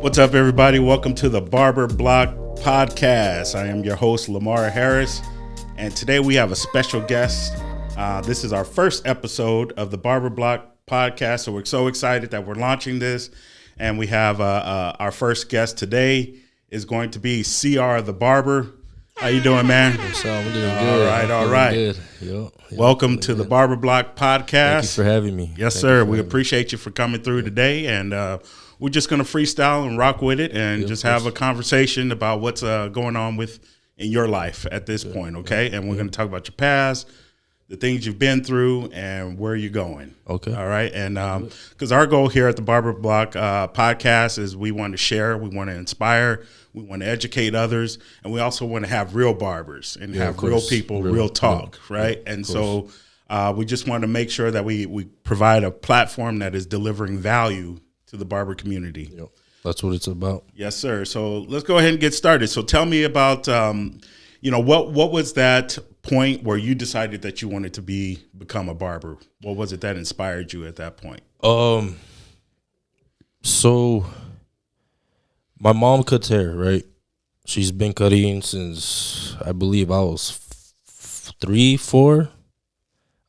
What's up, everybody? Welcome to the Barber Block Podcast. I am your host, Lamar Harris, and today we have a special guest. This is our first episode of the Barber Block Podcast, so we're so excited that we're launching this, and we have our first guest today is going to be CR the Barber. How you doing, man? So I'm doing good. All right. Good. Yep, Welcome to the Barber Block Podcast. Thank you for having me. Yes, sir. We appreciate you for coming through today, and we're just going to freestyle and rock with it and just have a conversation about what's going on in your life at this point, okay? And we're going to talk about your past, the things you've been through, and where you're going. Okay. All right? And because our goal here at the Barber Block Podcast is we want to share, we want to inspire, we want to educate others, and we also want to have real barbers and have real people, real talk, right? And so we just want to make sure that we provide a platform that is delivering value to the barber community. Yep. That's what it's about. Yes, sir. So let's go ahead and get started. So tell me about, what was that point where you decided that you wanted to become a barber? What was it that inspired you at that point? So my mom cuts hair, right? She's been cutting since I believe I was 3, 4.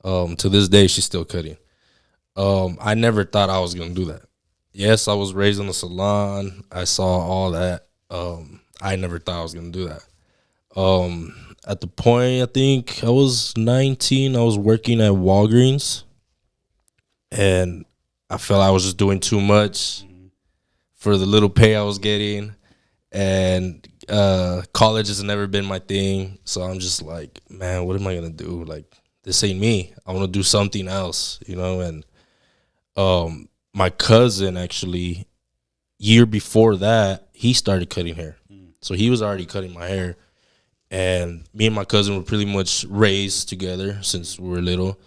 To this day, she's still cutting. I never thought I was gonna do that. Yes, I was raised in a salon. I saw all that. I never thought I was going to do that. At the point, I think I was 19, I was working at Walgreens. And I felt I was just doing too much for the little pay I was getting. And college has never been my thing. So I'm just like, man, what am I going to do? Like, this ain't me. I want to do something else, And my cousin, actually, year before that, he started cutting hair. So he was already cutting my hair. And me and my cousin were pretty much raised together since we were little.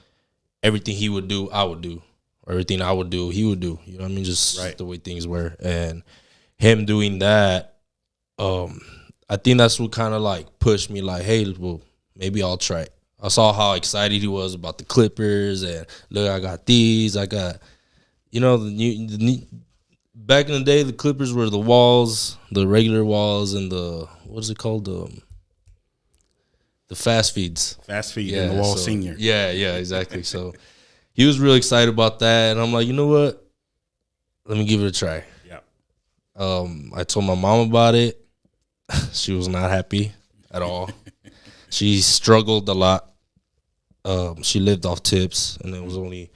Everything he would do, I would do. Or everything I would do, he would do. You know what I mean? Just the way things were. And him doing that, I think that's what kind of like pushed me like, hey, well, maybe I'll try it. I saw how excited he was about the clippers. And look, I got these, I got... back in the day, the clippers were the walls, the regular walls, and what is it called? The fast feeds. Fast feed and the wall senior. Yeah, exactly. So he was real excited about that, and I'm like, you know what? Let me give it a try. Yeah. I told my mom about it. She was not happy at all. She struggled a lot. She lived off tips, and it was only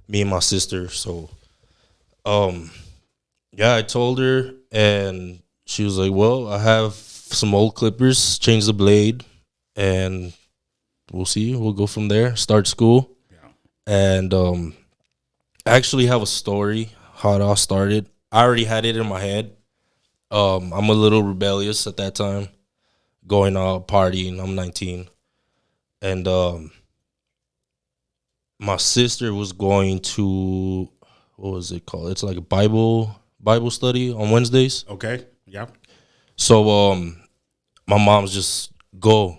me and my sister. So, I told her, and she was like, well, I have some old clippers, change the blade, and we'll see. We'll go from there, start school. Yeah. And I actually have a story how it all started. I already had it in my head. I'm a little rebellious at that time, going out, partying. I'm 19. And my sister was going to, what was it called? It's like a Bible study on Wednesdays. Okay, yeah. So my mom's just go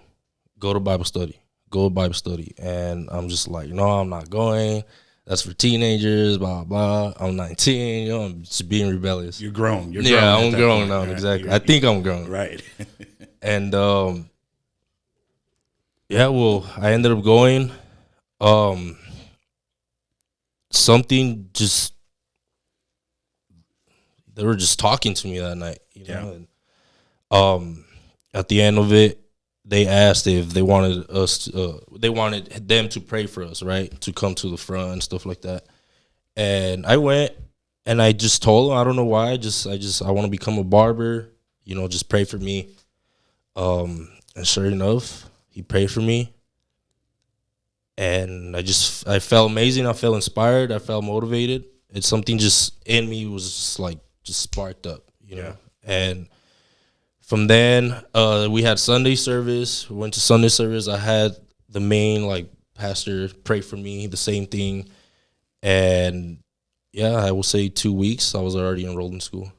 to Bible study. And I'm just like, no, I'm not going. That's for teenagers, blah, blah. I'm 19, I'm just being rebellious. You're grown. Yeah, I'm grown now, exactly. I think I'm grown. Right. And, I ended up going. Something just, they were just talking to me that night, know. And, at the end of it, they asked if they wanted they wanted them to pray for us, right, to come to the front and stuff like that. And I went, and I just told them, I don't know why, I want to become a barber, just pray for me. And sure enough, he prayed for me. And I felt amazing. I felt inspired. I felt motivated. It's something just in me was just sparked up, you know. And from then, we had Sunday service. We went to Sunday service. I had the main pastor pray for me, the same thing. And I will say 2 weeks, I was already enrolled in school.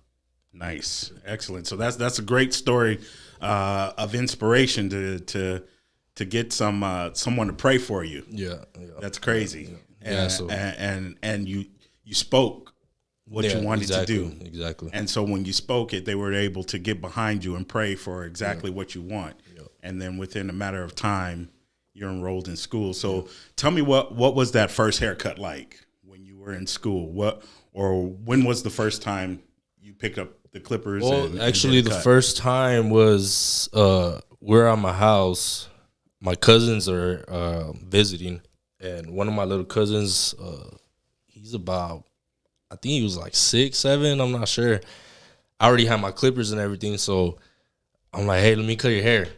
Nice, excellent. So that's a great story of inspiration to get someone to pray for you. Yeah. That's crazy. Yeah. And you spoke what you wanted to do. Exactly. And so when you spoke it, they were able to get behind you and pray for exactly what you want. Yep. And then within a matter of time, you're enrolled in school. So tell me what was that first haircut like when you were in school? When was the first time you picked up the clippers? Well, actually, the first time was we're at my house. My cousins are visiting, and one of my little cousins, he's about, I think he was like 6, 7. I'm not sure. I already had my clippers and everything, so I'm like, hey, let me cut your hair.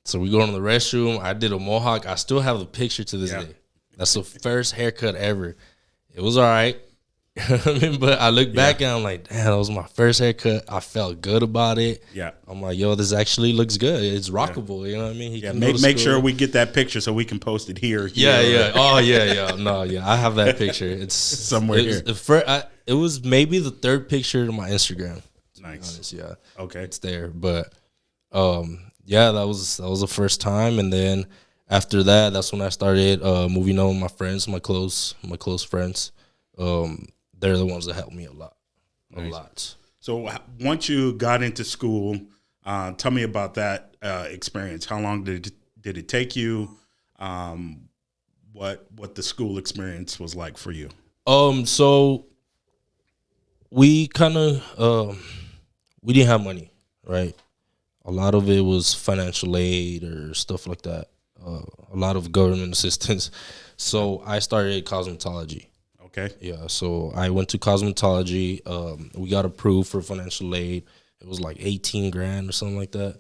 So we go in the restroom. I did a mohawk. I still have the picture to this day. That's the first haircut ever. It was all right. But I look back and I'm like, damn, that was my first haircut. I felt good about it. Yeah. I'm like, yo, this actually looks good. It's rockable. You know what I mean? He can make sure we get that picture so we can post it here. Yeah. Oh, yeah. No, yeah. I have that picture. It's somewhere here. It was maybe the third picture on my Instagram. Nice. Yeah. Okay. It's there. But yeah, that was the first time. And then after that, that's when I started moving on with my friends, my close friends. They're the ones that helped me a lot. So once you got into school, tell me about that experience. How long did it take you? What the school experience was like for you? So we kind of we didn't have money, right? A lot of it was financial aid or stuff like that. A lot of government assistance. So I started cosmetology. Okay. Yeah, so I went to cosmetology. We got approved for financial aid. It was like 18 grand or something like that.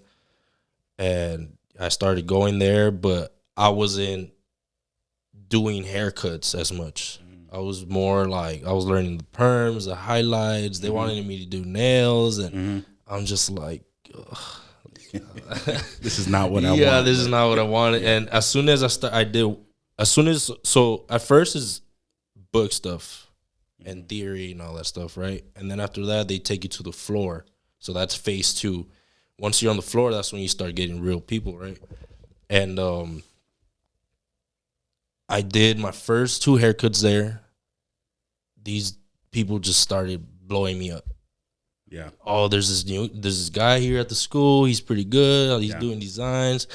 And I started going there, but I wasn't doing haircuts as much. I was more like, I was learning the perms, the highlights. They wanted me to do nails, and I'm just like, this is not what I want. Yeah, this is not what I wanted. And as soon as so at first is book stuff and theory and all that stuff, right? And then after that, they take you to the floor. So that's phase 2. Once you're on the floor, that's when you start getting real people, right? And I did my first 2 haircuts there. These people just started blowing me up. Yeah. Oh, there's this guy here at the school. He's pretty good. He's doing designs.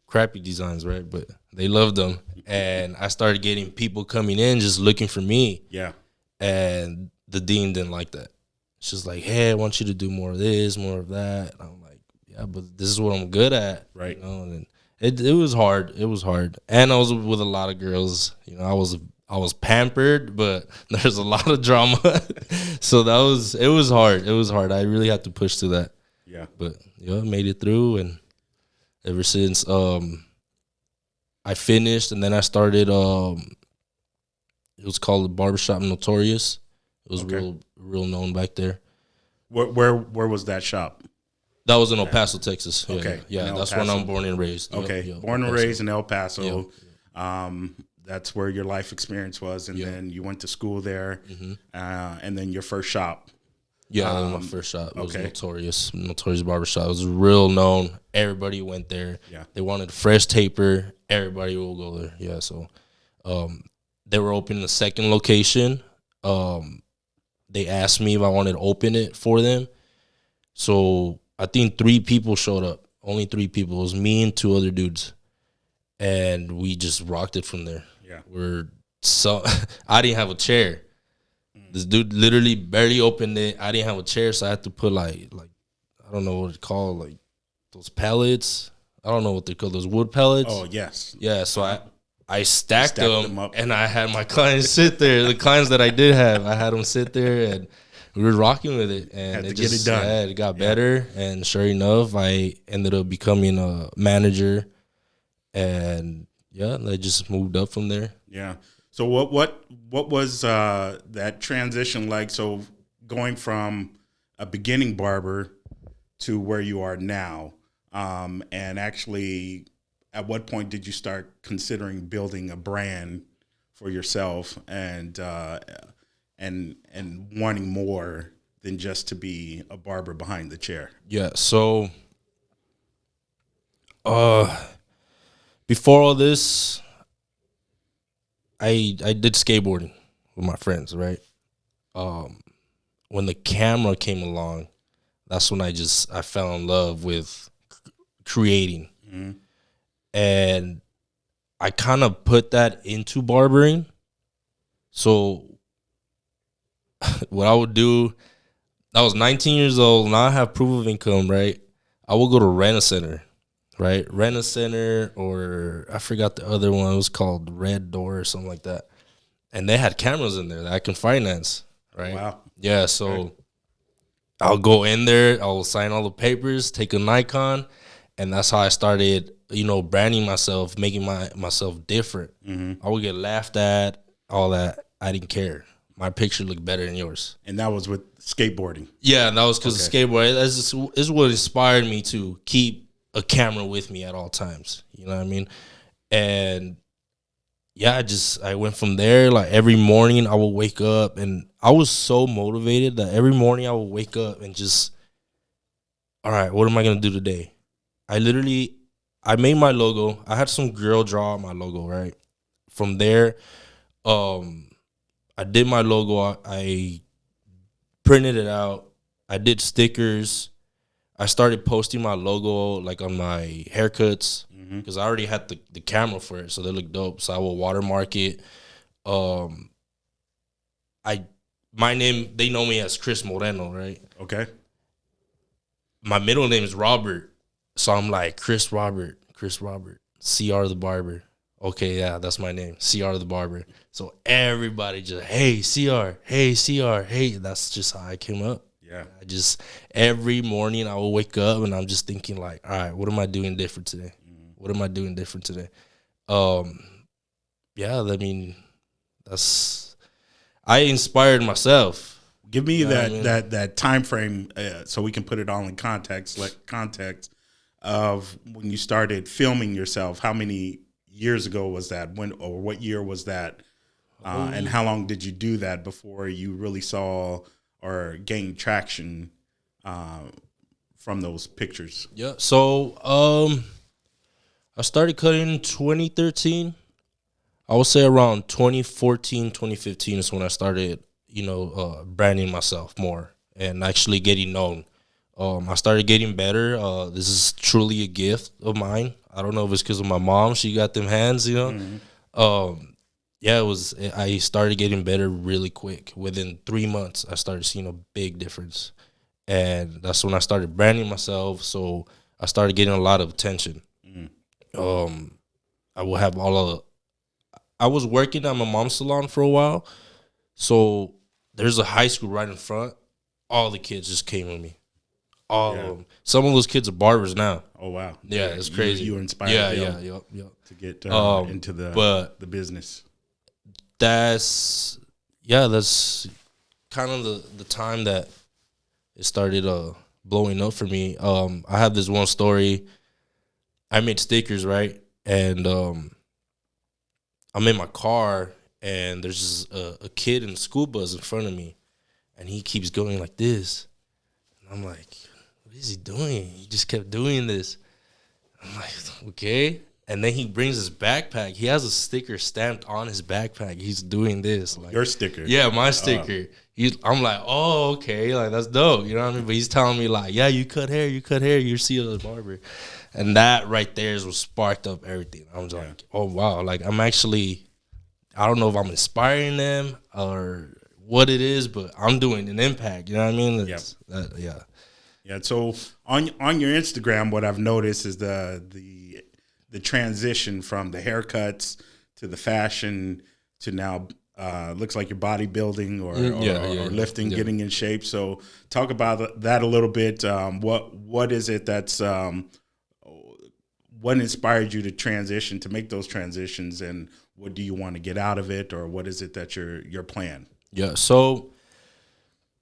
Crappy designs, right? But they loved them. And I started getting people coming in just looking for me. Yeah. And the dean didn't like that. She's like, hey, I want you to do more of this, more of that. And I'm like, yeah, but this is what I'm good at. Right. You know? And it was hard. It was hard. And I was with a lot of girls. You know, I was pampered, but there's a lot of drama. So it was hard. It was hard. I really had to push through that. Yeah. But I made it through, and ever since I finished, and then I started. It was called the Barbershop Notorious. It was real known back there. Where was that shop? That was in El Paso, Texas. Yeah, Okay, yeah, that's when I'm born and raised. Okay, born and raised in El Paso. That's where your life experience was, and then you went to school there, and then your first shop. Yeah, that was my first shop. It was Notorious Barbershop. It was real known. Everybody went there. Yeah, they wanted a fresh taper. Everybody will go there. Yeah, so they were opening a second location. They asked me if I wanted to open it for them. So I think 3 people showed up. Only 3 people. It was me and 2 other dudes, and we just rocked it from there. Yeah, I didn't have a chair. This dude literally barely opened it. I didn't have a chair, so I had to put like I don't know what it's called, like those pellets. I don't know what they're called, those wood pellets. Oh yes, yeah. So I stacked them up, and I had my clients sit there. The clients that I did have, I had them sit there, and we were rocking with it. And it just get it done. Yeah, it got better, and sure enough, I ended up becoming a manager, and yeah, I just moved up from there. Yeah. So what was that transition like? So going from a beginning barber to where you are now, and actually, at what point did you start considering building a brand for yourself and wanting more than just to be a barber behind the chair? Yeah. So, before all this, I did skateboarding with my friends, right? when the camera came along, that's when I fell in love with creating. Mm-hmm. And I kind of put that into barbering. So what I would do, I was 19 years old, now I have proof of income, right? I would go to Rent-A-Center, right? Rent-A-Center, or I forgot the other one. It was called Red Door or something like that. And they had cameras in there that I can finance, right? Wow. Yeah, so I'll go in there, I'll sign all the papers, take a Nikon, and that's how I started, branding myself, making myself different. Mm-hmm. I would get laughed at, all that. I didn't care. My picture looked better than yours. And that was with skateboarding? Yeah, that was because of skateboarding. Is what inspired me to keep a camera with me at all times. You know what I mean? And yeah, I went from there. Like every morning I would wake up, and I was so motivated that every morning I would wake up and just, all right, what am I going to do today? I made my logo. I had some girl draw my logo, right? From there, I did my logo. I printed it out. I did stickers. I started posting my logo like on my haircuts because I already had the camera for it, so they look dope. So I will watermark it. My name, they know me as Chris Moreno, right? Okay. My middle name is Robert, so I'm like Chris Robert, CR the Barber. Okay, yeah, that's my name, CR the Barber. So everybody just, hey, CR, hey. That's just how I came up. Yeah. Every morning I will wake up and I'm just thinking like, all right, what am I doing different today? What am I doing different today? Yeah, I mean, I inspired myself. Give me that time frame so we can put it all in context, of when you started filming yourself. How many years ago was that? What year was that? And how long did you do that before you really saw or gained traction from those pictures? Yeah. So I started cutting in 2013. I would say around 2014, 2015 is when I started, branding myself more and actually getting known. I started getting better. This is truly a gift of mine. I don't know if it's because of my mom. She got them hands, Yeah, I started getting better really quick. Within 3 months, I started seeing a big difference. And that's when I started branding myself. So I started getting a lot of attention. I will have I was working at my mom's salon for a while. So there's a high school right in front. All the kids just came with me. All of them. Some of those kids are barbers now. Oh, wow. Yeah, it's crazy. You inspired them to get into the business. That's kind of the time that it started blowing up for me. I have this one story. I made stickers, right? And I'm in my car, and there's just a kid in the school bus in front of me, and he keeps going like this. And I'm like, what is he doing? He just kept doing this. I'm like, okay. And then he brings his backpack. He has a sticker stamped on his backpack. He's doing this. Like, your sticker? Yeah, my sticker. I'm like, oh, okay. Like, that's dope. You know what I mean? But he's telling me, like, yeah, you cut hair. You're CR the Barber. And that right there is what sparked up everything. I was like, oh, wow. Like, I don't know if I'm inspiring them or what it is, but I'm doing an impact. You know what I mean? Yeah. So on your Instagram, what I've noticed is the transition from the haircuts to the fashion to now looks like you're bodybuilding or lifting, getting in shape. So talk about that a little bit. What is it that's what inspired you to make those transitions, and what do you want to get out of it, or what is it that your plan? Yeah. So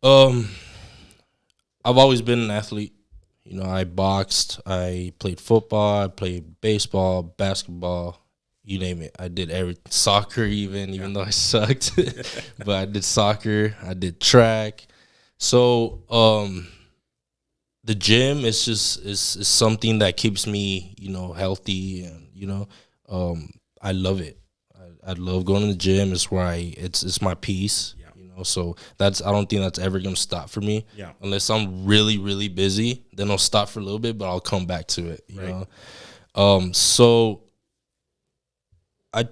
I've always been an athlete. I boxed, I played football, I played baseball, basketball, you name it. I did everything. Soccer even though I sucked. But I did soccer, I did track. So the gym is something that keeps me, healthy, and I love it. I love going to the gym. It's where it's my peace. know. So I don't think that's ever gonna stop for me. Yeah. Unless I'm really, really busy, then I'll stop for a little bit, but I'll come back to it. You Right. know. So I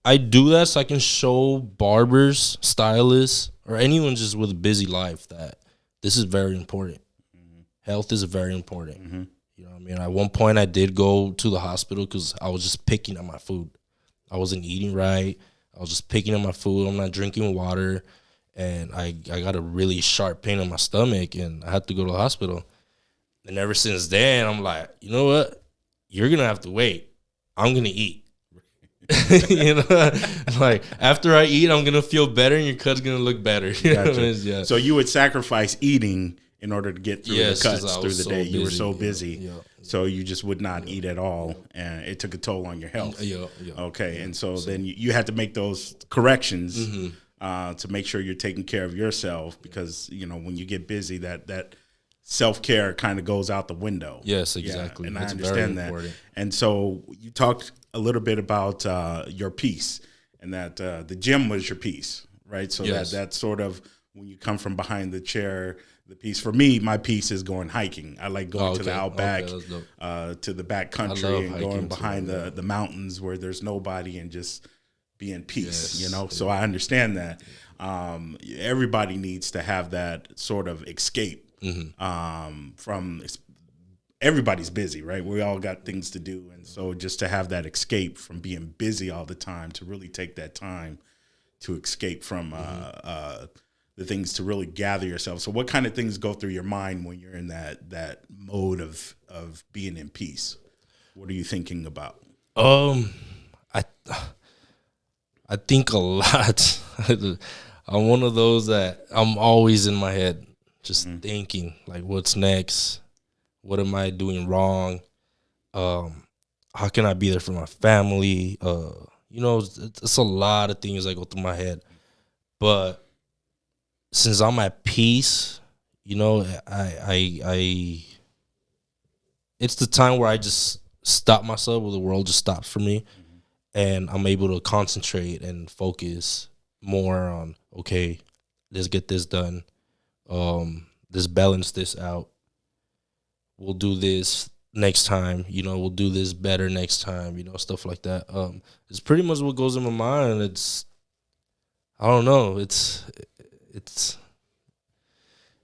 I do that so I can show barbers, stylists, or anyone just with a busy life that this is very important. Health is very important. You know what I mean? At one point, I did go to the hospital because I was just picking at my food. I wasn't eating right. I was just picking at my food. I'm not drinking water. And I got a really sharp pain in my stomach, and I had to go to the hospital. And ever since then, I'm like, you know what? You're going to have to wait. I'm going to eat. You know, like after I eat, I'm gonna feel better, and your cut's gonna look better. You know what I mean? Yeah. So you would sacrifice eating in order to get through the 'Cause cuts I through was the so day. You were busy. so Yeah, busy, yeah. so you just would not eat at all, and it took a toll on your health. Yeah. Okay, and so then you had to make those corrections to make sure you're taking care of yourself, because you know when you get busy, that self-care kind of goes out the window. Yes, exactly. Yeah, and It's I understand very that. important. And so you talked a little bit about your piece, and that the gym was your piece, right? So Yes. that's sort of when you come from behind the chair, the piece. For me, my piece is going hiking. I like going to the outback, that's dope. to the back country, love and hiking going too, behind yeah. the mountains where there's nobody and just be in peace, Yes, you know? So I understand that. Everybody needs to have that sort of escape from everybody's busy, right? We all got things to do. And so just to have that escape from being busy all the time, to really take that time to escape from the things, to really gather yourself. So what kind of things go through your mind when you're in that mode of being in peace? What are you thinking about? I think a lot. I'm one of those that I'm always in my head, just thinking like, what's next? What am I doing wrong? How can I be there for my family? You know, it's a lot of things that go through my head. But since I'm at peace, you know, I it's the time where I just stop myself, where the world just stops for me, and I'm able to concentrate and focus more on, okay, let's get this done. Let's balance this out. We'll do this next time, you know, we'll do this better next time, you know, stuff like that. It's pretty much what goes in my mind. It's, I don't know, it's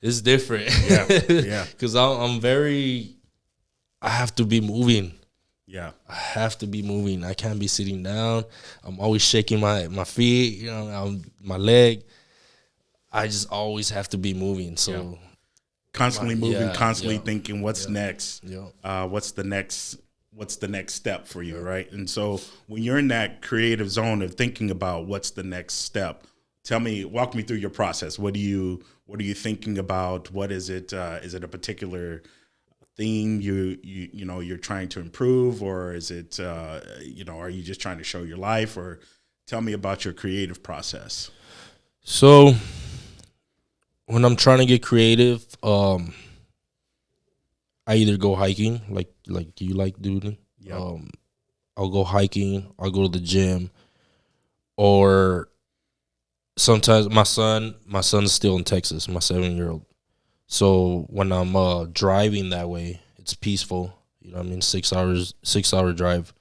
different. Yeah. Because I'm very, I have to be moving. Yeah. I have to be moving. I can't be sitting down. I'm always shaking my feet, you know, my leg. I just always have to be moving. So Constantly moving, constantly yeah. thinking, what's next? Yeah. What's the next step for you, right? And so when you're in that creative zone of thinking about what's the next step, walk me through your process. What are you thinking about? What is it? Is it a particular theme you're trying to improve, or is it are you just trying to show your life? Or tell me about your creative process. So when I'm trying to get creative, I either go hiking, like you like doing. Yeah. I'll go hiking. I'll go to the gym, or sometimes my son's still in Texas, my 7-year-old. So when I'm driving that way, it's peaceful. You know what I mean? 6-hour drive.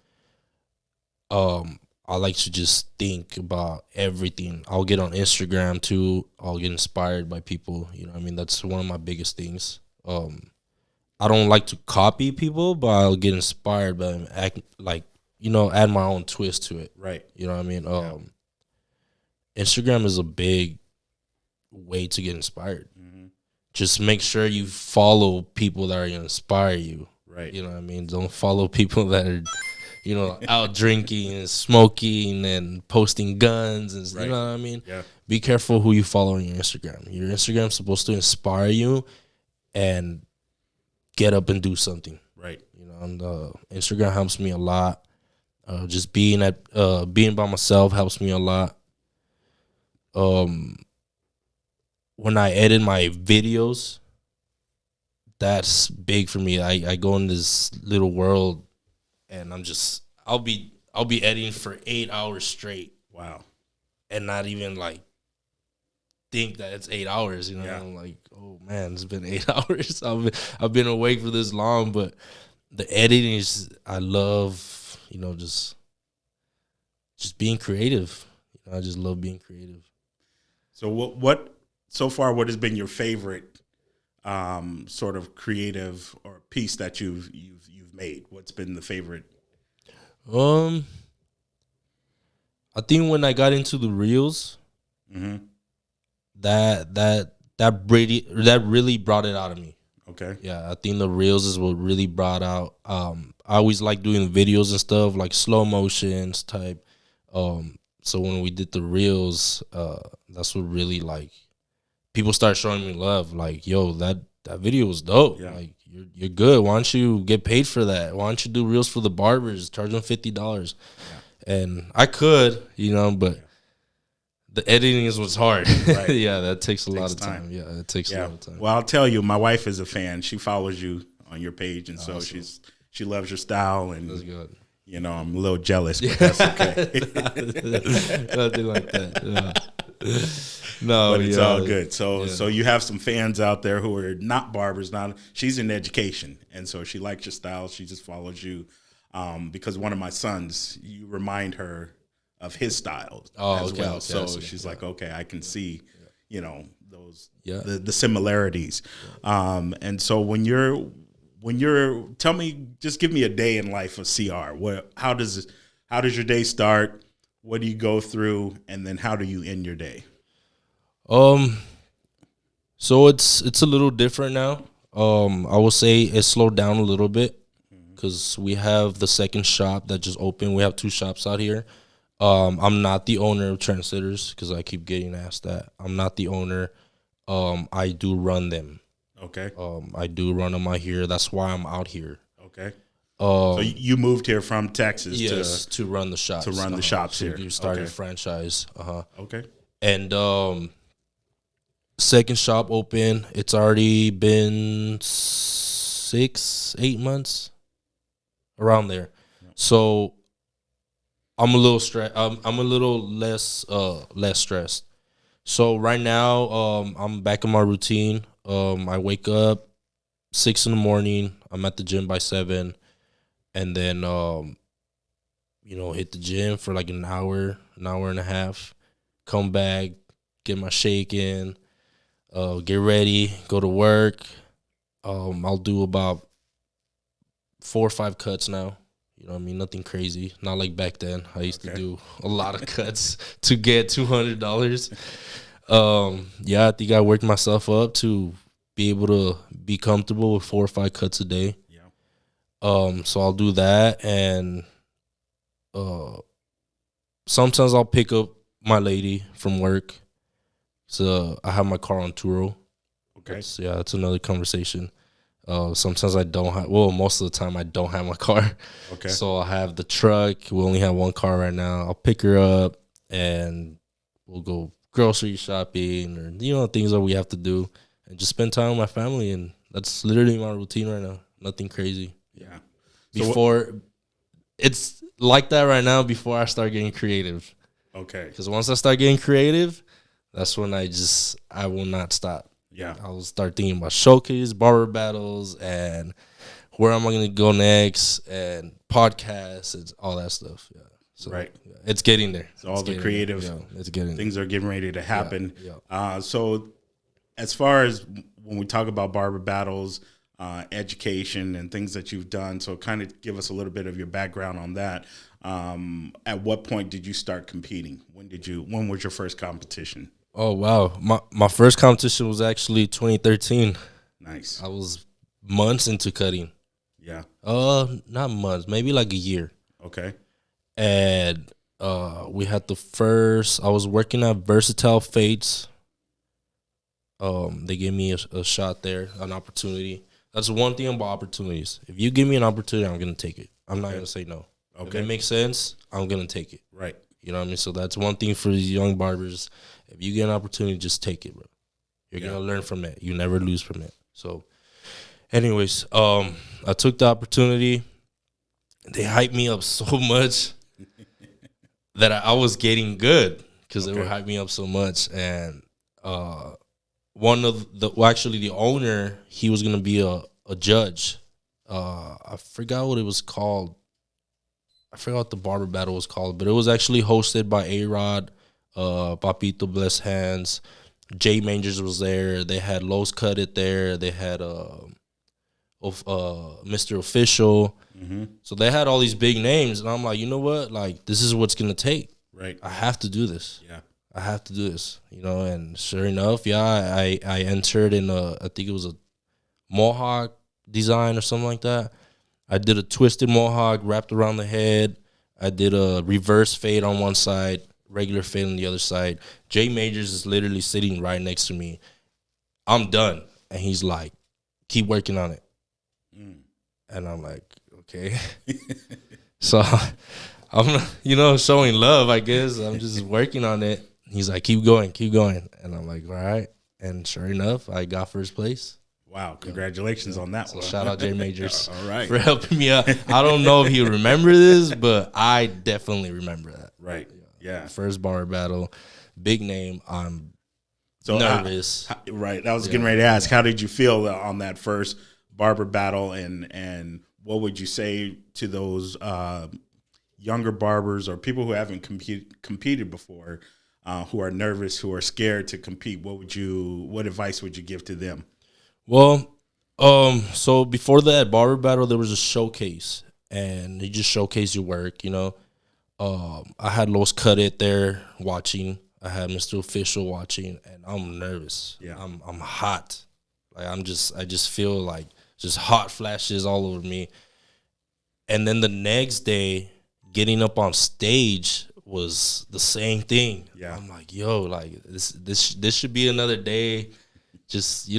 I like to just think about everything. I'll get on Instagram too. I'll get inspired by people. You know what I mean? That's one of my biggest things. I don't like to copy people, but I'll get inspired by them. Add my own twist to it. Right. You know what I mean? Instagram is a big way to get inspired. Just make sure you follow people that are going to inspire you. Right. You know what I mean? Don't follow people that are, you know, out drinking and smoking and posting guns. And Right. You know what I mean? Yeah. Be careful who you follow on your Instagram. Your Instagram's supposed to inspire you and get up and do something. Right. You know, and Instagram helps me a lot. Just being by myself helps me a lot. When I edit my videos, that's big for me. I go in this little world, and I'll be editing for 8 hours straight. Wow. And not even like think that it's 8 hours. You know, Yeah. I'm like, oh man, it's been 8 hours. I've been awake for this long, but the editing is, I love, you know, just being creative. You know, I just love being creative. So what so far, what has been your favorite sort of creative or piece that you've made? What's been the favorite? I think when I got into the reels, Mm-hmm. that really brought it out of me. Okay. Yeah, I think the reels is what really brought out. I always like doing videos and stuff, like slow motions type. So when we did the reels, that's what really, like, people start showing me love. Like, yo, that video was dope. Yeah. Like, you're good. Why don't you get paid for that? Why don't you do reels for the barbers? Charge them $50. Yeah. And I could, you know, but the editing is what's hard. Right. Yeah, that takes a lot of time. Yeah, it takes a lot of time. Well, I'll tell you, my wife is a fan. She follows you on your page, and so she loves your style. And that's good. You know, I'm a little jealous, but that's okay. Nothing like that. Yeah. No, but it's all good. So you have some fans out there who are not barbers. She's in education, and so she likes your style. She just follows you because one of my sons, you remind her of his style as well. Okay, so she's like, okay, I can see, you know, those the similarities. And so when you're tell me, just give me a day in life of CR. How does your day start? What do you go through, and then how do you end your day? So it's a little different now. I will say it slowed down a little bit because we have the second shop that just opened. We have 2 shops out here. I'm not the owner of Trendsetters because I keep getting asked that. I'm not the owner. I do run them. Okay. I do run them out here. That's why I'm out here. Okay. So you moved here from Texas to run the shops. To run the shops here. You started a franchise. Okay. And second shop open. It's already been 6-8 months, around there. Yep. So I'm a little stressed. I'm a little less stressed. So right now, I'm back in my routine. I wake up 6 a.m. I'm at the gym by 7, and then hit the gym for like an hour and a half. Come back, get my shake in, get ready, go to work. I'll do about 4 or 5 cuts now. You know what I mean? Nothing crazy. Not like back then. I used to do a lot of cuts to get $200. I think I worked myself up to be able to be comfortable with 4 or 5 cuts a day. Yeah. So I'll do that, and sometimes I'll pick up my lady from work. So I have my car on Turo. Okay. That's another conversation. Sometimes I don't have, most of the time I don't have my car. Okay. So I have the truck. We only have 1 car right now. I'll pick her up and we'll go grocery shopping or, things that we have to do and just spend time with my family. And that's literally my routine right now. Nothing crazy. Yeah. It's like that right now before I start getting creative. Okay. Because once I start getting creative, that's when I will not stop. Yeah. I'll start thinking about showcase, barber battles, and where am I going to go next, and podcasts, and all that stuff. Yeah. So, right. Yeah, it's getting there. So all the creative things are getting ready to happen. Yeah. So as far as when we talk about barber battles, education, and things that you've done, so kind of give us a little bit of your background on that. At what point did you start competing? When was your first competition? Oh, wow. My first competition was actually 2013. Nice. I was months into cutting. Yeah. Not months, maybe like a year. Okay. And we had I was working at Versatile Fates. They gave me a shot there, an opportunity. That's one thing about opportunities. If you give me an opportunity, I'm going to take it. I'm not going to say no. Okay. If it makes sense, I'm going to take it. Right. You know what I mean? So that's one thing for these young barbers. If you get an opportunity, just take it, bro. You're going to learn from it. You never lose from it. So anyways, I took the opportunity. They hyped me up so much that I was getting good because they were hyping me up so much. And One of the actually the owner, he was gonna be a judge. I forgot what it was called. I forgot what the barber battle was called, but it was actually hosted by A-Rod, Papito Bless Hands, Jay Mangers was there. They had Los Cut It there. They had Mr. Official. So they had all these big names, and I'm like, you know what? Like, this is what's gonna take. Right. I have to do this. Yeah. I have to do this. And sure enough, I entered in I think it was a mohawk design or something like that. I did a twisted mohawk wrapped around the head. I did a reverse fade on one side, regular fade on the other side. Jay Majors is literally sitting right next to me. I'm done. And he's like, keep working on it. And I'm like, okay. So I'm, showing love, I guess. I'm just working on it. He's like, keep going. And I'm like, all right. And sure enough, I got first place. Wow, congratulations on that one. Shout out Jay Majors All right. for helping me out. I don't know if he remember this, but I definitely remember that. Right, yeah. First bar battle, big name. I'm nervous. Right, I was getting ready to ask, how did you feel on that first barber battle, and what would you say to those younger barbers or people who haven't competed before, who are nervous, who are scared to compete? What advice would you give to them? Well, so before that barber battle, there was a showcase, and you just showcase your work, I had Los Cut It there watching. I had Mr. Official watching, and I'm nervous. Yeah. I'm hot. Like I just feel like just hot flashes all over me. And then the next day, getting up on stage was the same thing. Yeah. I'm like, yo, like this should be another day. Just,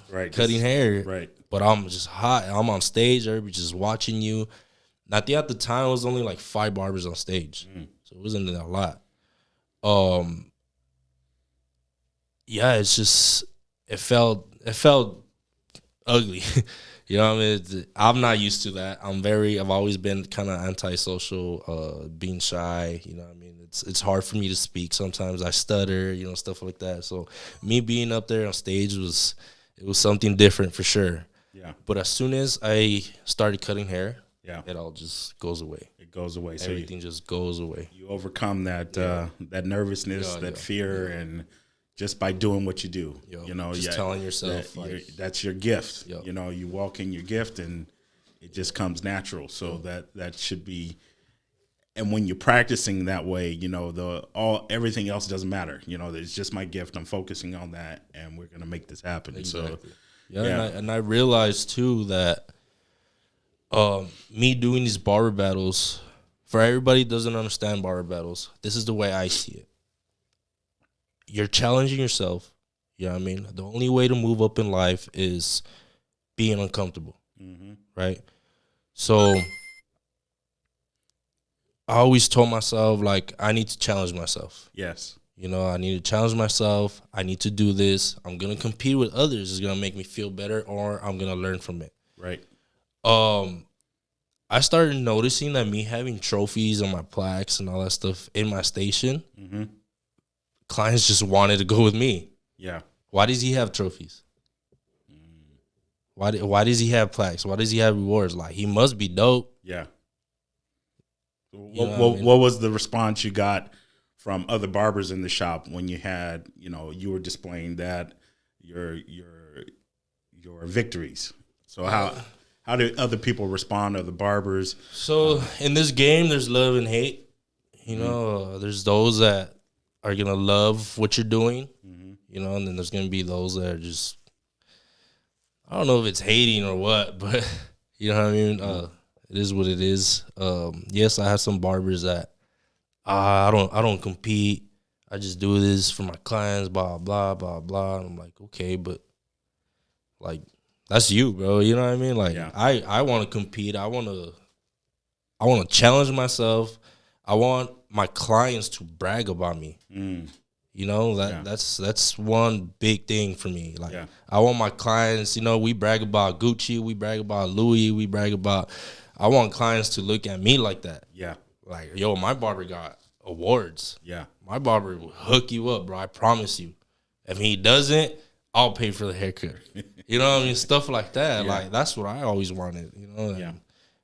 right, cutting hair. Right. But I'm just hot. I'm on stage. Everybody's just watching you. And I think at the time, it was only like 5 barbers on stage. So it wasn't a lot. Yeah, it's just, it felt ugly. You know what I mean? I'm not used to that. I've always been kind of antisocial, being shy. You know what I mean? It's hard for me to speak. Sometimes I stutter, stuff like that. So me being up there on stage was something different for sure. Yeah. But as soon as I started cutting hair, yeah, it all just goes away. It goes away. So everything just goes away. You overcome that that nervousness, that fear, and just by doing what you do, just telling yourself that's your gift. Yep. You walk in your gift, and it just comes natural. So that should be. And when you're practicing that way, everything else doesn't matter. It's just my gift. I'm focusing on that, and we're gonna make this happen. Exactly. So and I realized too that me doing these barber battles, for everybody who doesn't understand barber battles, this is the way I see it. You're challenging yourself. You know what I mean? The only way to move up in life is being uncomfortable, right? So I always told myself, like, I need to challenge myself. Yes. I need to challenge myself. I need to do this. I'm going to compete with others. It's going to make me feel better, or I'm going to learn from it. Right. I started noticing that me having trophies on my plaques and all that stuff in my station, clients just wanted to go with me. Yeah. Why does he have trophies? Why does he have plaques? Why does he have rewards? Like, he must be dope. Yeah. What was the response you got from other barbers in the shop when you had, you were displaying that your victories? So how do other people respond, other barbers? So in this game, there's love and hate. There's those that are gonna love what you're doing, and then there's gonna be those that are just, I don't know if it's hating or what, but you know what I mean. It is what it is. Yes, I have some barbers that I don't compete. I just do this for my clients, blah blah blah blah. And I'm like, okay, but like, that's you, bro. You know what I mean? Like, I want to compete. I want to challenge myself. I want my clients to brag about me. That's one big thing for me. Like, I want my clients, we brag about Gucci, we brag about Louis, we brag about. I want clients to look at me like that. Yeah. Like, yo, my barber got awards. Yeah. My barber will hook you up, bro. I promise you. If he doesn't, I'll pay for the haircut. You know what I mean? Stuff like that. Yeah. Like, that's what I always wanted, you know? And Yeah.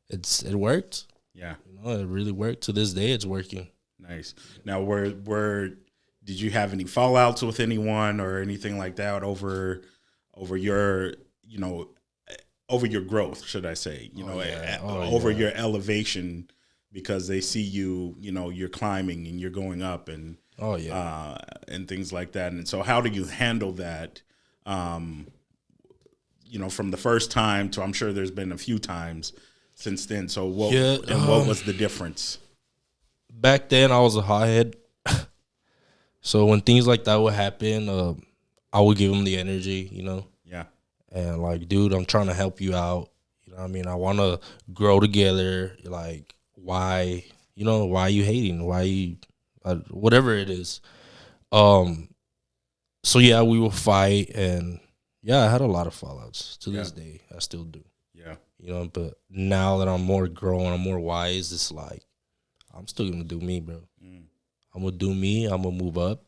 it worked. Yeah. You know, it really worked. To this day, it's working. Nice. Now, where did you have any fallouts with anyone or anything like that over your, you know, over your growth, should I say, you know, over your elevation, because they see you, you know, you're climbing and you're going up and and things like that. And so how do you handle that? You know, from the first time to, I'm sure there's been a few times since then. So what was the difference? Back then, I was a hothead. So when things like that would happen, I would give them the energy, you know? Yeah. And like, dude, I'm trying to help you out. You know what I mean? I want to grow together. Like, why, you know, why are you hating? Why you, whatever it is. So yeah, we will fight. And yeah, I had a lot of fallouts. To this day, I still do. Yeah. You know, but now that I'm more grown, I'm more wise, it's like, I'm still going to do me, bro. I'm going to do me. I'm going to move up.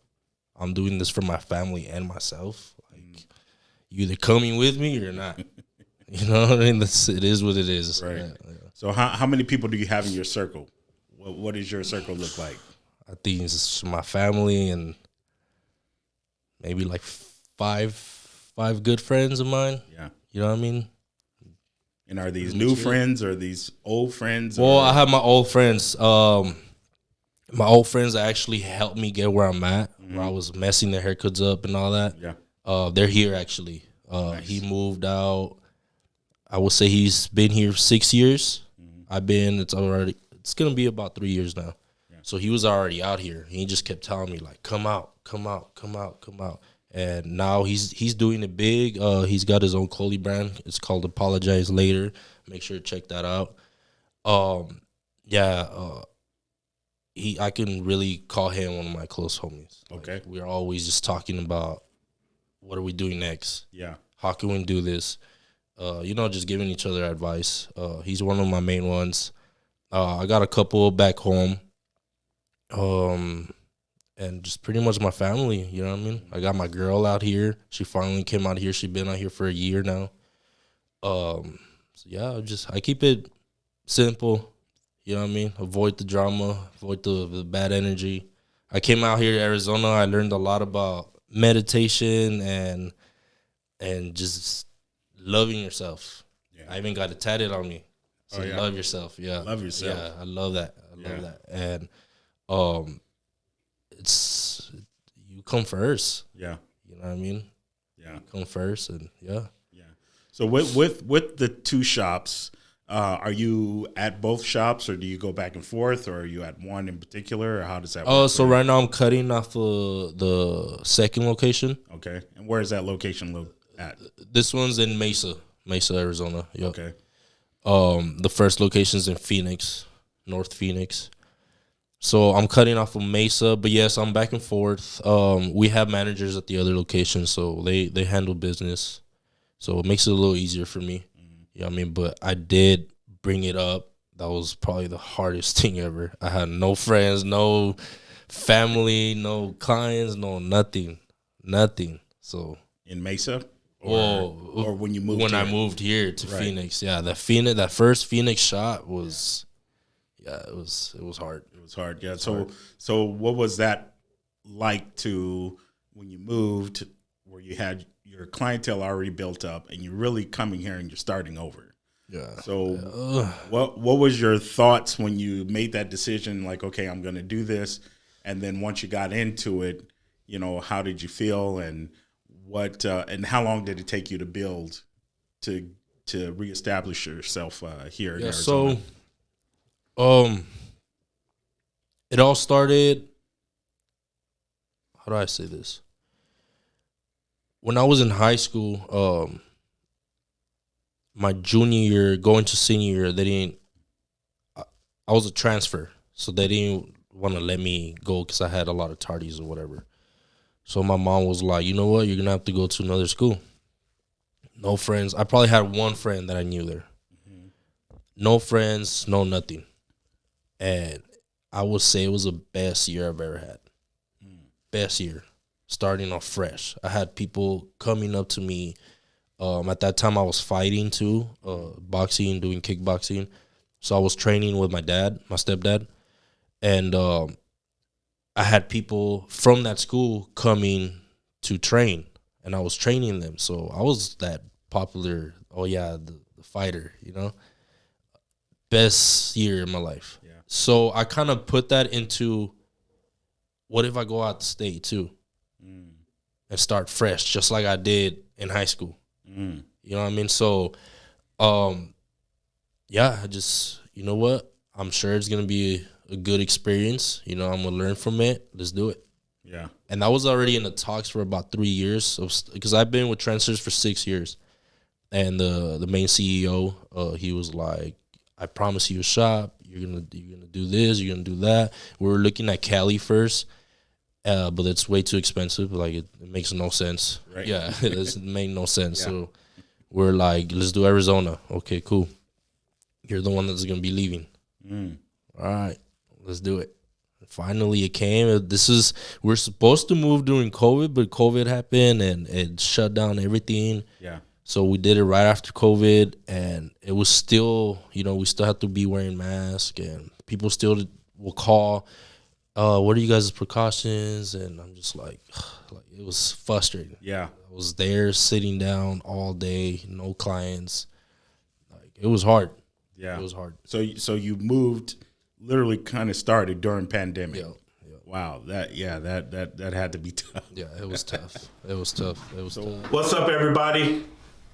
I'm doing this for my family and myself. Like, you either coming with me or not. You know what I mean? It is what it is. Right. Yeah. So how many people do you have in your circle? What does your circle look like? I think it's my family and maybe like five good friends of mine. Yeah. You know what I mean? And are these new friends or these old friends? Well, I have my old friends. My old friends that actually helped me get where I'm at, where I was messing their haircuts up and all that. Yeah. They're here actually. Nice. He moved out. I would say he's been here 6 years. It's gonna be about 3 years now. Yeah. So he was already out here. He just kept telling me like, come out. And now he's doing it big. He's got his own clothing brand. It's called Apologize Later. Make sure to check that out. I can really call him one of my close homies. Okay. Like, we're always just talking about what are we doing next? Yeah. How can we do this? You know, just giving each other advice. He's one of my main ones. I got a couple back home. And just pretty much my family, you know what I mean? I got my girl out here. She finally came out here. She's been out here for a year now. So yeah, I keep it simple. You know what I mean? Avoid the drama, avoid the bad energy. I came out here to Arizona. I learned a lot about meditation and just loving yourself. Yeah. I even got it tatted on me. So love yourself. Yeah. Love yourself. Yeah, I love that. I love that. And it's you come first. Yeah. You know what I mean? Yeah. You come first and yeah. So with the two shops, are you at both shops, or do you go back and forth, or are you at one in particular, or how does that work? So right now I'm cutting off the second location. Okay. And where is that location at? This one's in Mesa, Arizona. Yep. Okay. The first location's in Phoenix, North Phoenix. So I'm cutting off of Mesa, but yes, I'm back and forth. We have managers at the other location, so they handle business. So it makes it a little easier for me. You know what I mean? But I did bring it up. That was probably the hardest thing ever. I had no friends, no family, no clients, no nothing. So in Mesa? Or when you moved when here? I moved here to Phoenix, yeah. That first Phoenix shot was it was hard. It was hard, yeah. So what was that like to when you moved, where you had your clientele already built up and you're really coming here and you're starting over? Yeah. So what was your thoughts when you made that decision, like, okay, I'm going to do this, and then once you got into it, you know, how did you feel, and what and how long did it take you to build to reestablish yourself here in Arizona? So it all started, how do I say this? When I was in high school, my junior year, going to senior year, I was a transfer, so they didn't want to let me go because I had a lot of tardies or whatever. So my mom was like, you know what, you're going to have to go to another school. No friends. I probably had one friend that I knew there. Mm-hmm. No friends, no nothing. And I would say it was the best year I've ever had. Best year. starting off fresh. I had people coming up to me. At that time, I was fighting too, boxing, doing kickboxing. So I was training with my dad, my stepdad, and I had people from that school coming to train, and I was training them. So I was that popular. Oh yeah, the fighter, best year in my life. Yeah. So I kind of put that into, what if I go out the state too, and start fresh, just like I did in high school. You know what I mean? So, yeah, I just, you know what? I'm sure it's gonna be a good experience. I'm gonna learn from it. Let's do it. Yeah. And I was already in the talks for about 3 years, because I've been with Trendsetters for 6 years. And the main CEO, he was like, I promise you a shop. You're gonna do this. You're gonna do that. We were looking at Cali first, but it's way too expensive. Like it makes no sense. Right. Yeah, it made no sense. Yeah. So we're like, let's do Arizona. Okay, cool. You're the one that's gonna be leaving. All right, let's do it. Finally, it came. We're supposed to move during COVID, but COVID happened and it shut down everything. Yeah. So we did it right after COVID, and it was still, we still have to be wearing masks, and people still will call, what are you guys' precautions? And I'm just like it was frustrating. Yeah. I was there sitting down all day, no clients. Like, it was hard. Yeah. It was hard. So you moved, literally kind of started during pandemic. Yeah. Wow. That had to be tough. Yeah, it was tough. It was tough. What's up, everybody?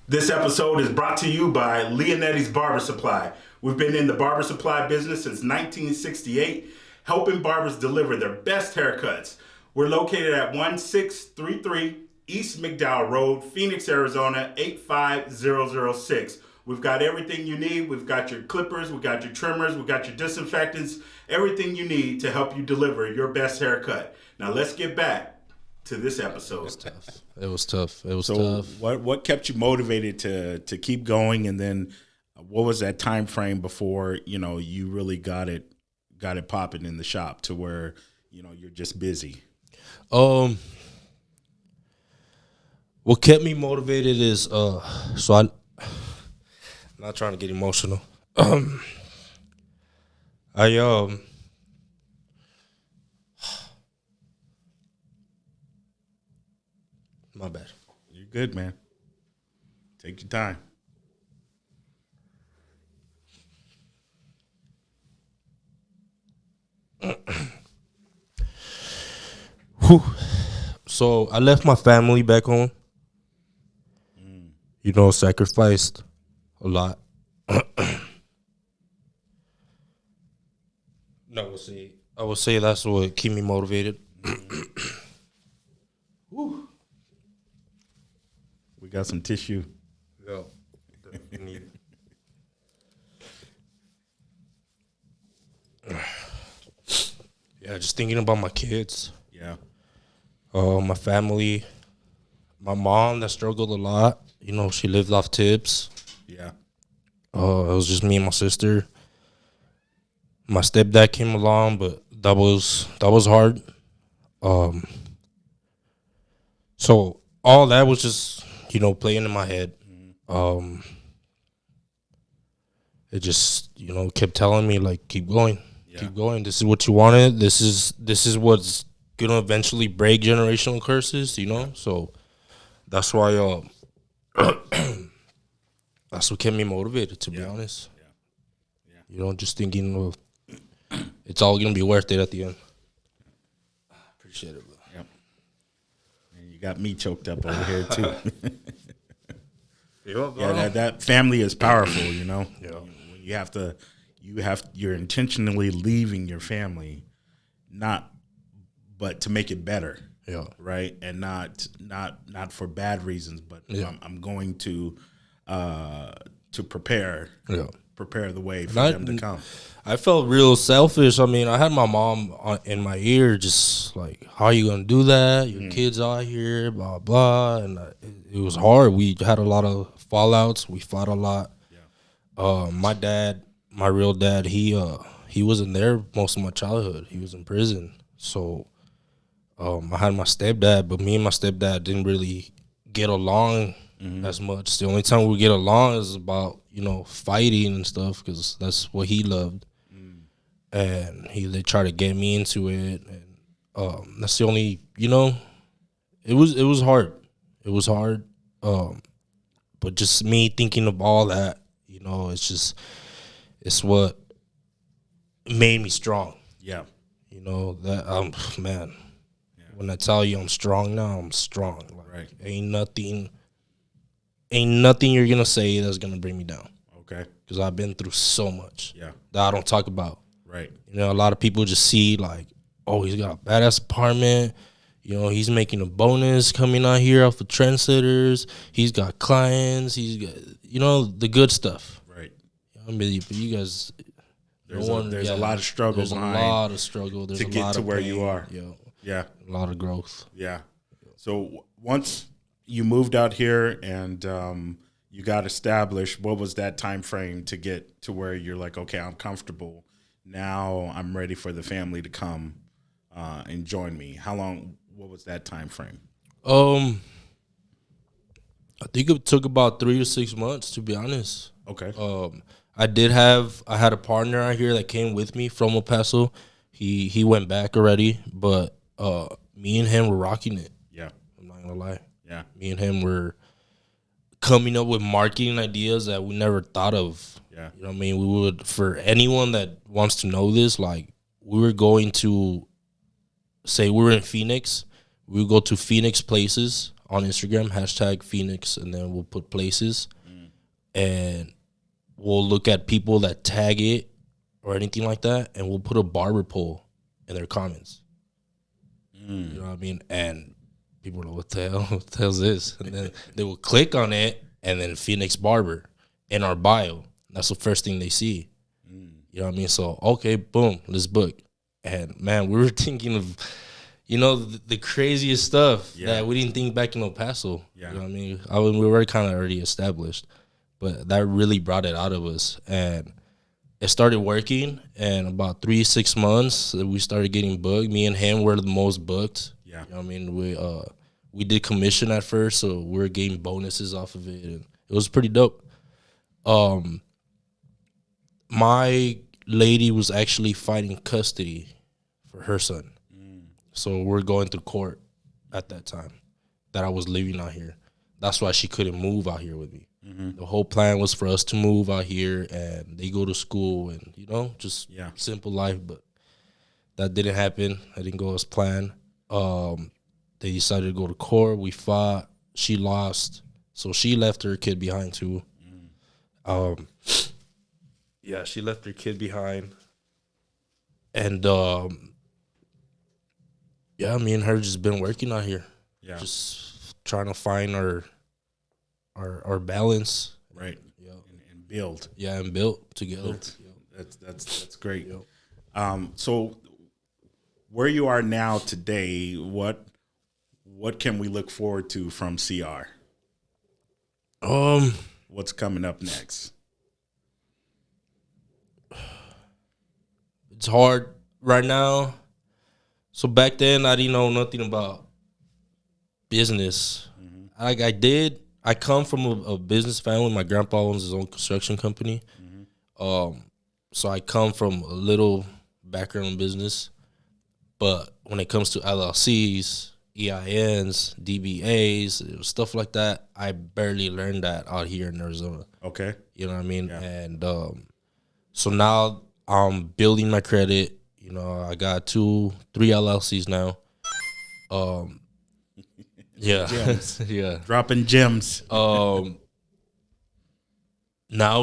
This episode is brought to you by Leonettis Barber Supply. We've been in the barber supply business since 1968, helping barbers deliver their best haircuts. We're located at 1633 East McDowell Road, Phoenix, Arizona, 85006. We've got everything you need. We've got your clippers, we've got your trimmers, we've got your disinfectants, everything you need to help you deliver your best haircut. Now let's get back to this episode. It was tough. So what kept you motivated to keep going, and then what was that time frame before you really got it popping in the shop to where you're just busy? What kept me motivated is I'm not trying to get emotional. My bad. You're good, man. Take your time. So I left my family back home. Sacrificed a lot. No, I would say that's what keep me motivated. We got some tissue. Yeah. Yeah, just thinking about my kids. Yeah. My family. My mom that struggled a lot. She lived off tips. Yeah. It was just me and my sister. My stepdad came along, but that was hard. So all that was just playing in my head. It just kept telling me like, keep going. Keep going. This is what you wanted. This is what's gonna eventually break generational curses. So that's why that's what kept me motivated. To be honest, just thinking, well, it's all gonna be worth it at the end. Appreciate it, bro. Yep. And you got me choked up over here too. Yeah, that family is powerful. Yeah. When you're intentionally leaving your family, but to make it better. Yeah. Right. And not for bad reasons, but I'm going to prepare the way for them to come. I felt real selfish. I mean, I had my mom in my ear, just like, how are you going to do that? Your kids out here, blah, blah. And it was hard. We had a lot of fallouts. We fought a lot. Yeah. My dad, my real dad, he wasn't there most of my childhood. He was in prison. So I had my stepdad, but me and my stepdad didn't really get along as much. The only time we get along is about, fighting and stuff, because that's what he loved. And they try to get me into it, and that's the only, it was hard. It was hard. But just me thinking of all that, it's what made me strong. Yeah. That man. Yeah. When I tell you I'm strong now, I'm strong. Like, right. Ain't nothing you're gonna say that's gonna bring me down. Okay. Because I've been through so much. Yeah. That I don't talk about. Right. A lot of people just see like, oh, he's got a badass apartment. He's making a bonus coming out here off of Trendsetters. He's got clients. He's got, the good stuff. Right. But you guys, there's a lot of struggle. There's behind a lot of struggle. There's to a get lot to of where pain, you are. Yeah. A lot of growth. Yeah. So once you moved out here and you got established, what was that time frame to get to where you're like, okay, I'm comfortable now, I'm ready for the family to come and join me? How long? What was that time frame? I think it took about 3 to 6 months, to be honest. Okay. I had a partner out here that came with me from El Paso. He went back already, but me and him were rocking it. Yeah. I'm not gonna lie. Yeah. Me and him were coming up with marketing ideas that we never thought of. Yeah. You know what I mean? We would, for anyone that wants to know this, like, we were going to say we were in Phoenix. We would go to Phoenix places on Instagram, #Phoenix, and then we'll put places. And we'll look at people that tag it or anything like that, and we'll put a barber pole in their comments. You know what I mean? And people are like, what the hell's this? And then they will click on it, and then Phoenix Barber in our bio. That's the first thing they see. You know what I mean? So, okay, boom, let's book. And, man, we were thinking of, the craziest stuff that we didn't think back in El Paso. Yeah. You know what I mean? We were kind of already established. But that really brought it out of us. And it started working. And about 3-6 months, we started getting booked. Me and him were the most booked. Yeah. You know what I mean? We did commission at first, so we were getting bonuses off of it. And it was pretty dope. My lady was actually fighting custody for her son. So we're going through court at that time that I was living out here. That's why she couldn't move out here with me. The whole plan was for us to move out here and they go to school and, just simple life. But that didn't happen. I didn't go as planned. They decided to go to court. We fought. She lost. So she left her kid behind too. Yeah, she left her kid behind. And, me and her just been working out here. Yeah. Just trying to find our balance. Right. Yeah. And build. Yeah, and build together. That's great. Yep. So where you are now today, what can we look forward to from CR? What's coming up next? It's hard right now. So back then, I didn't know nothing about business. I come from a business family. My grandpa owns his own construction company. So I come from a little background in business. But when it comes to LLCs, EINs, DBAs, stuff like that, I barely learned that out here in Arizona. Okay. You know what I mean? Yeah. And so now I'm building my credit. I got 2-3 LLCs now. Yeah. Gems. Yeah. Dropping gems. Now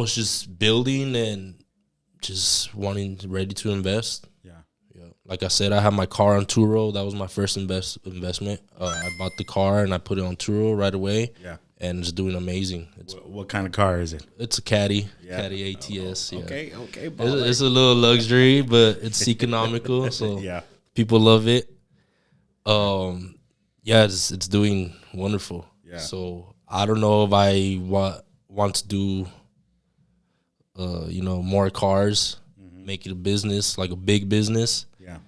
it's just building and just ready to invest. Yeah. Like I said, I have my car on Turo. That was my first investment. I bought the car and I put it on Turo right away. Yeah. And it's doing amazing. What kind of car is it? It's a Caddy. Yeah. Caddy ATS. Oh, okay. It's a little luxury, but it's economical. So people love it. It's doing wonderful. Yeah. So I don't know if I want to do, more cars, make it a business, like a big business. Yeah.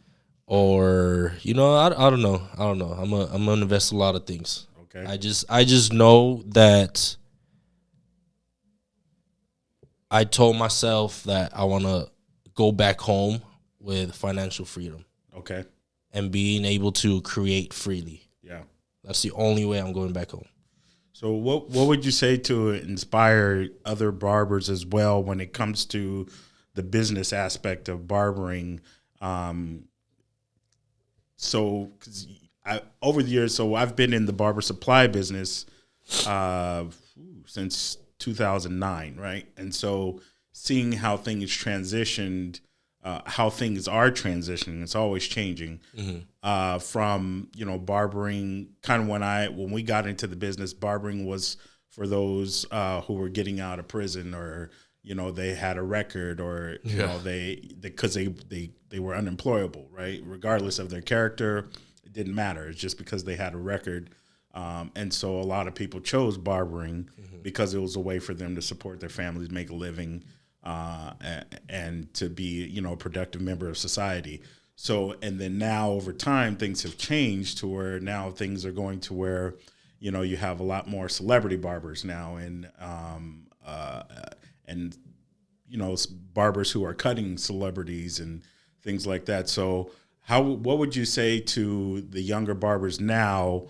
or I don't know. I'm gonna invest a lot of things. Okay. I just know that I told myself that I want to go back home with financial freedom Okay. and being able to create freely. Yeah. That's the only way I'm going back home. So what would you say to inspire other barbers as well when it comes to the business aspect of barbering? So 'cause over the years, so I've been in the barber supply business since 2009, right? And so seeing how things transitioned, how things are transitioning, it's always changing. From barbering, kind of when we got into the business, barbering was for those who were getting out of prison, or they had a record, or because they were unemployable, right? Regardless of their character, it didn't matter. It's just because they had a record. And so a lot of people chose barbering because it was a way for them to support their families, make a living, and to be, a productive member of society. So, and then now over time, things have changed to where now things are going to where, you have a lot more celebrity barbers now, and barbers who are cutting celebrities and things like that. So what would you say to the younger barbers now?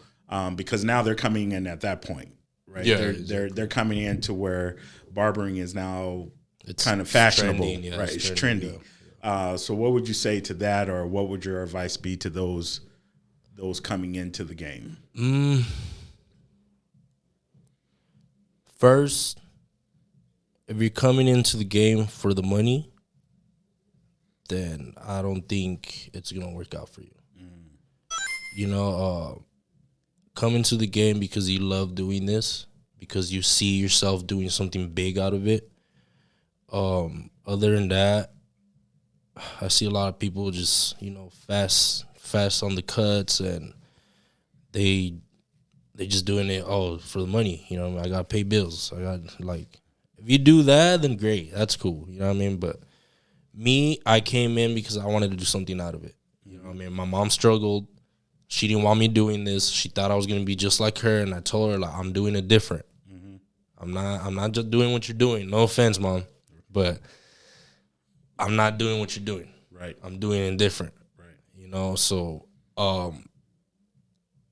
Because now they're coming in at that point, right? Yeah, they're coming in to where barbering is now kind of fashionable, trending, right? It's trendy. Yeah. So what would you say to that, or what would your advice be to those coming into the game? First, if you're coming into the game for the money, then I don't think it's gonna work out for you. Come into the game because you love doing this, because you see yourself doing something big out of it. Other than that, I see a lot of people just fast on the cuts, and they just doing it for the money. I gotta pay bills. I got if you do that, then great, that's cool. You know what I mean? But me, I came in because I wanted to do something out of it. You know what I mean? My mom struggled. She didn't want me doing this. She thought I was gonna be just like her, and I told her I'm doing it different. I'm not just doing what you're doing. No offense, Mom, but I'm not doing what you're doing. Right. I'm doing it different. Right. So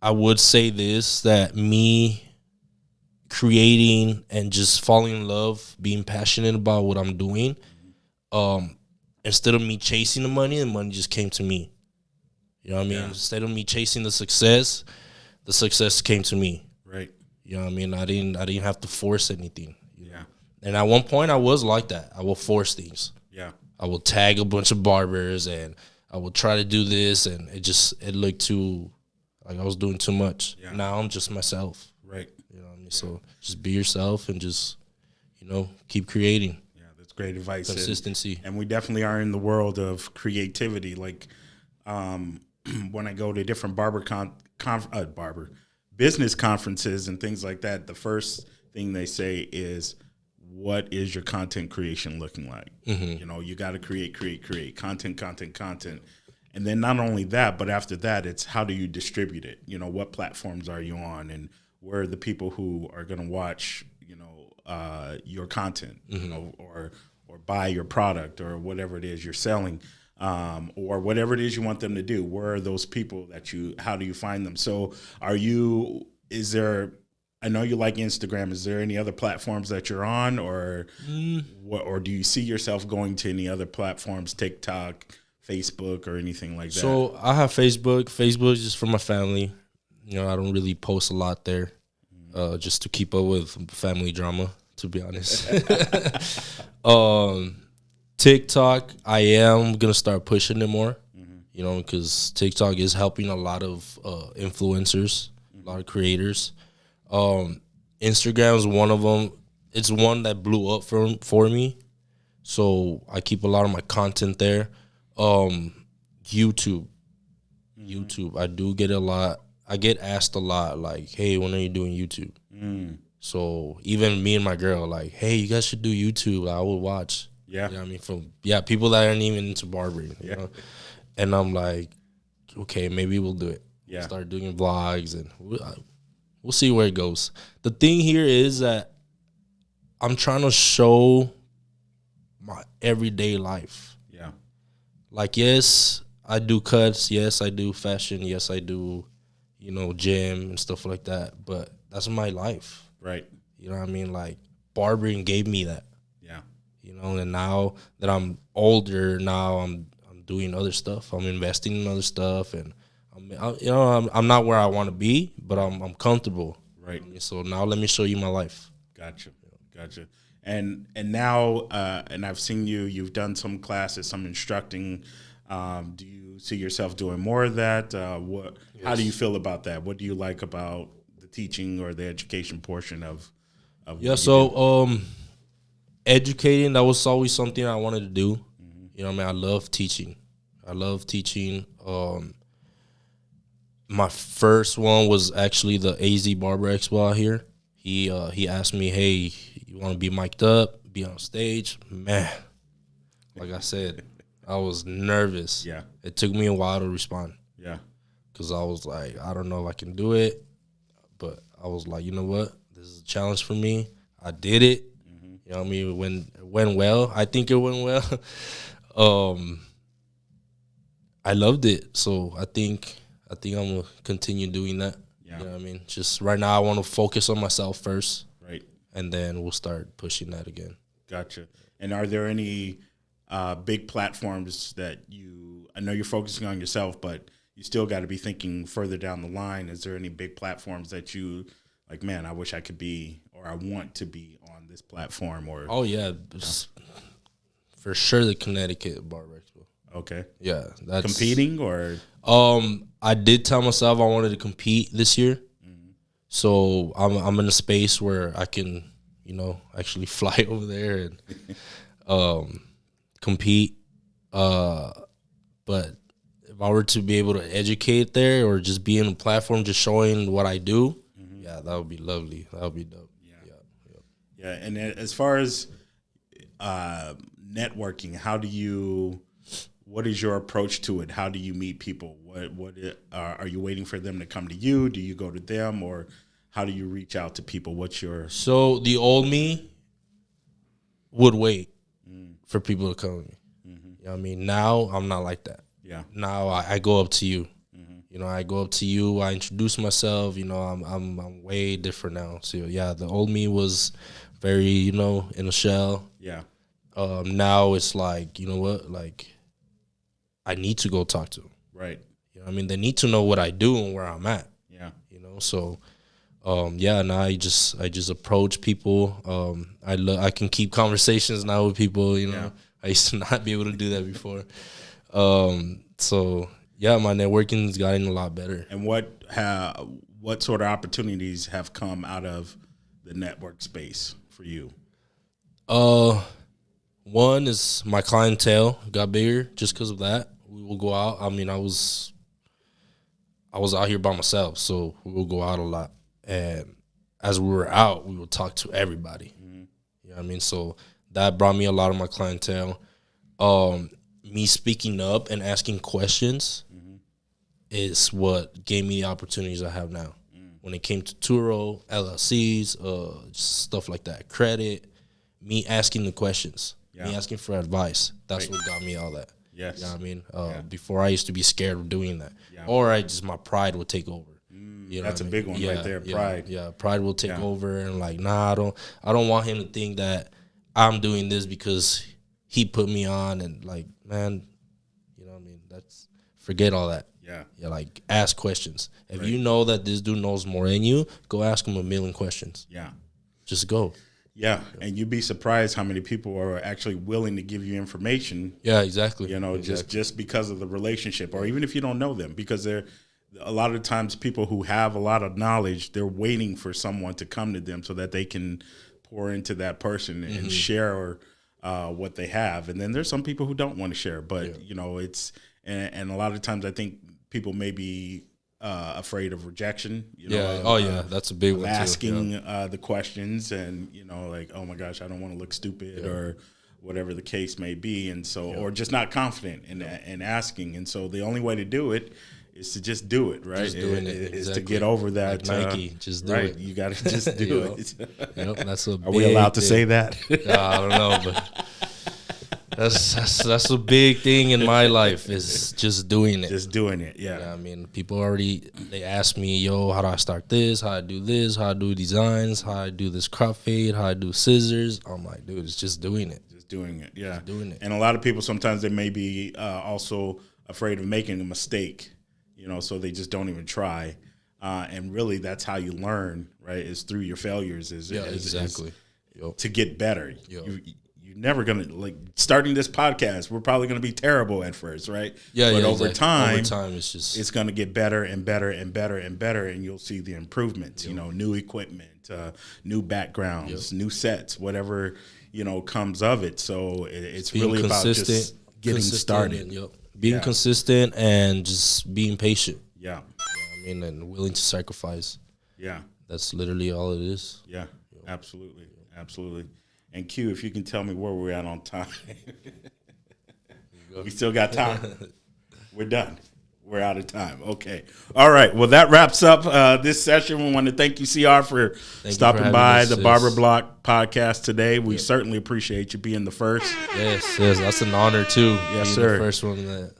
I would say this, that me creating and just falling in love, being passionate about what I'm doing, instead of me chasing the money just came to me. You know what I mean? Yeah. Instead of me chasing the success came to me. Right. You know what I mean? I didn't have to force anything. Yeah. And at one point I was like that. I will force things. Yeah. I will tag a bunch of barbers, and I will try to do this, and it looked too like I was doing too much. Yeah. Now I'm just myself. Right. You know what I mean? Yeah. So just be yourself and just, keep creating. Yeah, that's great advice. Consistency. And we definitely are in the world of creativity. Like when I go to different business conferences and things like that, the first thing they say is, what is your content creation looking like? You got to create content. And then not only that, but after that, it's how do you distribute it? What platforms are you on, and where are the people who are going to watch, your content, or buy your product, or whatever it is you're selling, or whatever it is you want them to do. Where are those people how do you find them? So I know you like Instagram. Is there any other platforms that you're on, or do you see yourself going to any other platforms, TikTok, Facebook, or anything like that? So I have Facebook. Facebook is just for my family. I don't really post a lot there, just to keep up with family drama, to be honest. TikTok, I am going to start pushing it more, because TikTok is helping a lot of influencers, a lot of creators. Instagram is one of them. It's one that blew up for me, so I keep a lot of my content there. YouTube, I do get a lot. I get asked a lot, like, "Hey, when are you doing YouTube?" So even me and my girl, like, "Hey, you guys should do YouTube." I will watch. Yeah, you know what I mean, from people that aren't even into barbering. You know, and I'm like, okay, maybe we'll do it. Yeah. Start doing vlogs, and we'll see where it goes. The thing here is that I'm trying to show my everyday life. Yeah. Like, yes, I do cuts. Yes, I do fashion. Yes, I do, gym and stuff like that. But that's my life. Right. You know what I mean? Like, barbering gave me that. Yeah. And now that I'm older, now I'm doing other stuff. I'm investing in other stuff, and I'm not where I want to be, but I'm comfortable. Right. So now let me show you my life. Gotcha. And now, and I've seen you've done some classes, some instructing. Do you see yourself doing more of that? Yes. How do you feel about that? What do you like about the teaching or the education portion of educating, that was always something I wanted to do. I love teaching. My first one was actually the AZ Barber Expo out here. He asked me, hey, you want to be mic'd up, be on stage? Man, like I said, I was nervous. Yeah. It took me a while to respond. Yeah. Because I was like, I don't know if I can do it. But I was like, you know what? This is a challenge for me. I did it. You know what I mean? It went well. I think it went well. I loved it. So I think I'm going to continue doing that. Yeah. You know what I mean? Just right now I want to focus on myself first. Right. And then we'll start pushing that again. Gotcha. And are there any big platforms that I know you're focusing on yourself, but you still got to be thinking further down the line. Is there any big platforms that you like, man, I wish I could be, or I want to be on this platform? Or Oh, yeah. For sure the Connecticut Barber Expo. Okay. Yeah. That's competing or? I did tell myself I wanted to compete this year. So I'm in a space where I can, actually fly over there and compete. But if I were to be able to educate there or just be in a platform just showing what I do, yeah, that would be lovely. That would be dope. Yeah. And as far as networking, what is your approach to it? How do you meet people? Are you waiting for them to come to you? Do you go to them, or how do you reach out to people? So the old me would wait for people to come to me. You know what I mean? Now I'm not like that. Yeah. Now I go up to you. I go up to you. I introduce myself. I'm way different now. So yeah, the old me was very in a shell. Yeah. Now it's like, you know what, like I need to go talk to them. Right. I mean, they need to know what I do and where I'm at. Yeah. So now I just approach people. I can keep conversations now with people. Yeah. I used to not be able to do that before. So yeah, my networking's gotten a lot better. And what sort of opportunities have come out of the network space for you? One is my clientele got bigger just because of that. We will go out. I mean, I was out here by myself, so we will go out a lot. And as we were out, we would talk to everybody. You know what I mean? So that brought me a lot of my clientele. Me speaking up and asking questions is what gave me the opportunities I have now. When it came to Turo, LLCs, stuff like that, credit, me asking the questions, me asking for advice, that's what got me all that. Yes. You know what I mean? Before I used to be scared of doing that. Or my pride would take over. That's a big one right there, pride. Yeah, pride will take over and like, nah, I don't want him to think that I'm doing this because he put me on and like, man, you know what I mean? Forget all that. Yeah, like ask questions. If you know that this dude knows more than you, go ask him a million questions. Yeah. Just go. Yeah, and you'd be surprised how many people are actually willing to give you information. Yeah, exactly. Just because of the relationship, or even if you don't know them, because they're a lot of times people who have a lot of knowledge, they're waiting for someone to come to them so that they can pour into that person and share what they have. And then there's some people who don't want to share, but it's and a lot of times I think people may be afraid of rejection. That's a big one. Asking the questions and like, oh my gosh, I don't want to look stupid or whatever the case may be, and so or just not confident in asking. And so the only way to do it is to just do it, right? Just doing it. Is Exactly. to get over that. Like Nike, just do right. it. You got to just do it. Yep, that's a Are we allowed to say that? I don't know, but that's a big thing in my life is just doing it. Just doing it, yeah. I mean, people they ask me, yo, how do I start this? How I do this? How I do designs? How I do this crop fade? How I do scissors? I'm like, dude, it's just doing it. Just doing it, yeah. Just doing it. And a lot of people, sometimes they may be also afraid of making a mistake, so they just don't even try. And really, that's how you learn, right, is through your failures. Exactly. To get better. Yep. You're never going to, starting this podcast, we're probably going to be terrible at first, right? Yeah, but yeah, over exactly. time, it's going to get better and better and better and better, and you'll see the improvements, new equipment, new backgrounds, new sets, whatever, comes of it. So it's really about just getting started. Being consistent and just being patient. Yeah. And willing to sacrifice. Yeah. That's literally all it is. Yeah, absolutely. Absolutely. And Q, if you can tell me where we're at on time. We still got time. We're done. We're out of time. Okay. All right. Well, that wraps up this session. We want to thank you, CR, for stopping by the Barber Block podcast today. We certainly appreciate you being the first. Yes. That's an honor, too. Yes, sir. The first one,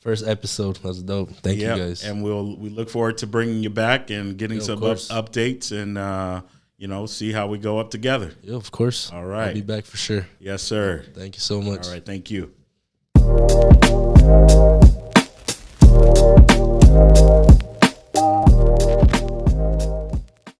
first episode. That's dope. Thank you, guys. And we look forward to bringing you back and getting some updates and, see how we go up together. Yeah, of course. All right. I'll be back for sure. Yes, sir. Thank you so much. All right. Thank you.